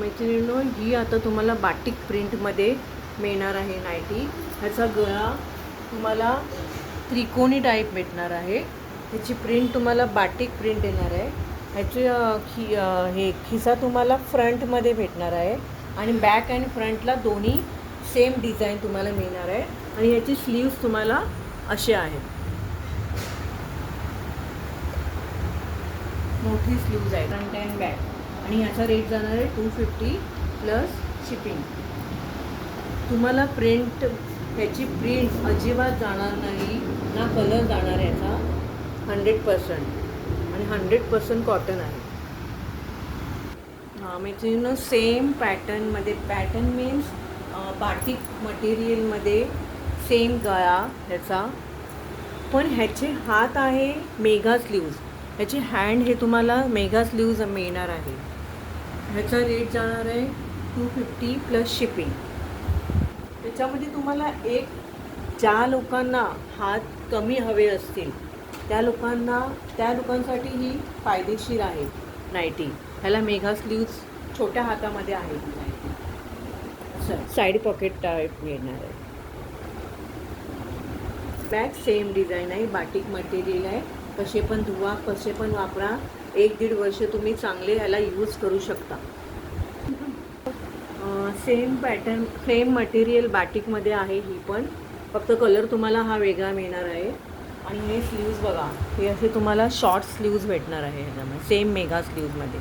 मैत्रिणींनो, ही आता तुम्हाला बाटिक प्रिंटमध्ये मिळणार आहे नाईटी. ह्याचा गळा तुम्हाला त्रिकोणी टाईप भेटणार आहे. ह्याची प्रिंट तुम्हाला बाटिक प्रिंट येणार आहे. ह्याची हे खिसा तुम्हाला फ्रंटमध्ये भेटणार आहे आणि बॅक अँड फ्रंटला दोन्ही सेम डिझाईन तुम्हाला मिळणार आहे. आणि ह्याची स्लीव्स तुम्हाला असे आहेत, मोठी स्लीव्ज आहे फ्रंट अँड बॅक. आणि ह्याचा रेट जाणार आहे 250 प्लस शिपिंग. तुम्हाला प्रिंट, ह्याची प्रिंट अजिबात जाणार नाही, ना कलर जाणार आहे ह्याचा. 100% आणि 100% कॉटन आहे. मैत्रिणींनो, सेम पॅटर्नमध्ये, पॅटर्न मीन्स बाटिक मटेरियलमध्ये सेम गळा ह्याचा, पण ह्याचे हात आहे मेगा स्लीव्ज. ह्याची हँड हे तुम्हाला मेगा स्लीव्ज मिळणार आहे. ह्याचा रेट जाणार आहे 250 प्लस शिपिंग. त्याच्यामध्ये तुम्हाला एक, ज्या लोकांना हात कमी हवे असतील त्या लोकांसाठी ही फायदेशीर आहे नाईटी. ह्याला मेगा स्लीव्ज छोट्या हातामध्ये आहे. साईड पॉकेट टाईप मिळणार आहे. बॅक सेम डिझाईन आहे, बाटिक मटेरियल आहे. कसे पण धुवा, कसे पण वापरा, 1-1.5 वर्ष तुम्ही चांगले ह्याला यूज करू शकता. सेम पॅटर्न, सेम मटेरियल बाटिकमध्ये आहे ही पण, फक्त कलर तुम्हाला हा वेगळा मिळणार आहे. आणि हे स्लीव्ज बघा, हे असे तुम्हाला शॉर्ट स्लीव्ज भेटणार आहे ह्याच्यामध्ये. सेम मेगा स्लीव्जमध्ये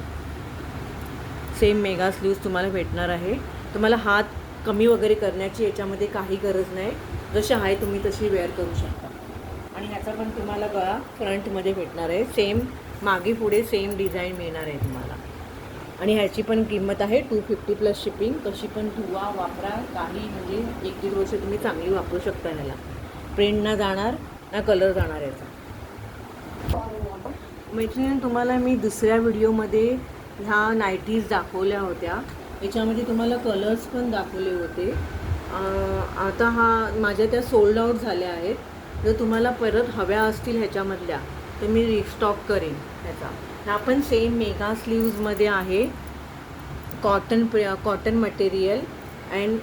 सेम मेगा स्लीव्ज तुम्हाला भेटणार आहे. तुम्हाला हात कमी वगैरे करण्याची याच्यामध्ये काही गरज नाही, जशी आहे तुम्ही तशी वेअर करू शकता. आणि ह्याचा पण तुम्हाला गळा फ्रंटमध्ये भेटणार आहे. सेम मागे पुढे सेम डिझाईन मिळणार आहे तुम्हाला. आणि ह्याची पण किंमत आहे 250 प्लस शिपिंग. कशी पण धुवा, वापरा, काही म्हणजे 1-1.5 वर्ष तुम्ही चांगली वापरू शकता. ह्याला प्रिंट ना जाणार, ना कलर जाणार याचा. मैत्रिणी, तुम्हाला मी दुसऱ्या व्हिडिओमध्ये ह्या नाईटीज दाखवल्या होत्या. याच्यामध्ये तुम्हाला कलर्स पण दाखवले होते. आता माझ्या त्या सोल्ड आउट झाल्या आहेत. जर तुम्हाला परत हव्या असतील ह्याच्यामधल्या तर मी रिस्टॉक करेन ह्याचा. ह्या पण सेम मेगा स्लीव्जमध्ये आहे, कॉटन मटेरियल. अँड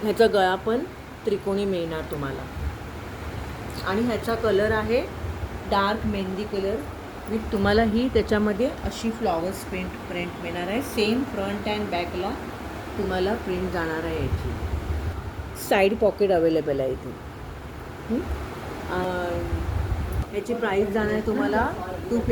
ह्याचा गळा पण त्रिकोणी मिळणार तुम्हाला. आणि ह्याचा कलर आहे डार्क मेहंदी कलर विथ तुम्हाला ही त्याच्यामध्ये अशी फ्लॉवर्स प्रिंट मिळणार आहे. सेम फ्रंट अँड बॅकला तुम्हाला प्रिंट जाणार आहे. याची साईड पॉकेट अवेलेबल आहे इथे. याची प्राईस जाणार आहे तुम्हाला 250.